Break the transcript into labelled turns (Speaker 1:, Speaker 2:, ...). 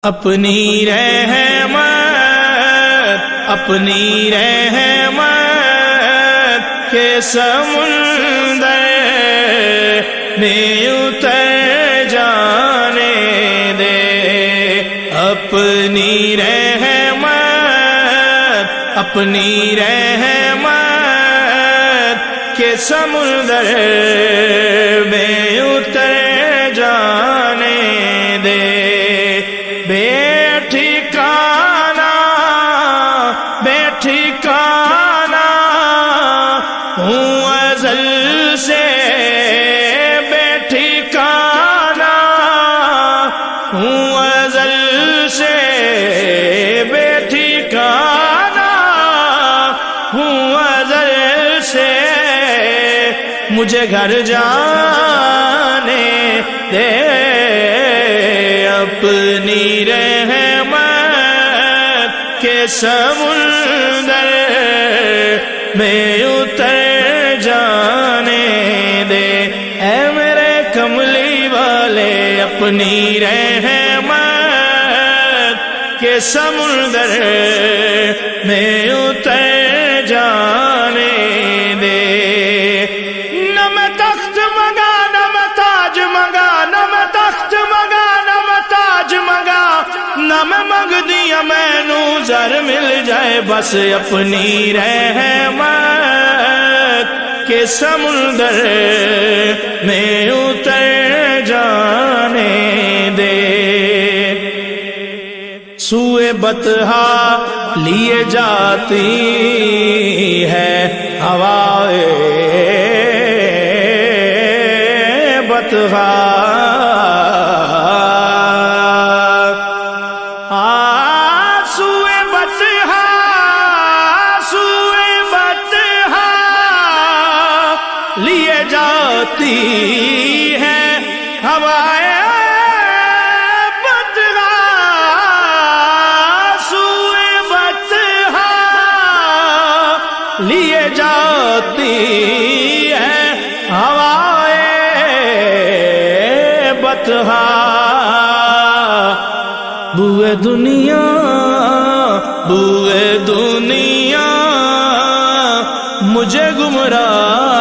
Speaker 1: اپنی رحمت کے سمندر میں اتر جانے دے، اپنی رحمت کے سمندر میں اتر جانے دے، بے ٹھکانہ ہوں ازل سے، بے ٹھکانہ ہوں ازل سے، بے ٹھکانہ ہوں ازل سے، مجھے گھر جانے دے، اپنی رحمت کے سمندر میں اتر جانے دے، اے میرے کملی والے اپنی رحمت کے سمندر میں اتر جانے دے، نہ میں تخت منگا نہ میں تاج منگا، نہ میں تخت منگا نہ میں تاج منگا، نہ میں منگ دیا مینوں زر مل جائے، بس اپنی رحمت کے سمندر میں اتر جانے دے، سوئے بطحا لیے جاتی ہے ہوائے بطحا، سوئے بطحا لیے جاتی ہے ہوائے بطحا، سوئے بطحا لیے جاتی ہے ہوائے بطحا، بوئے دنیا مجھے گمراہ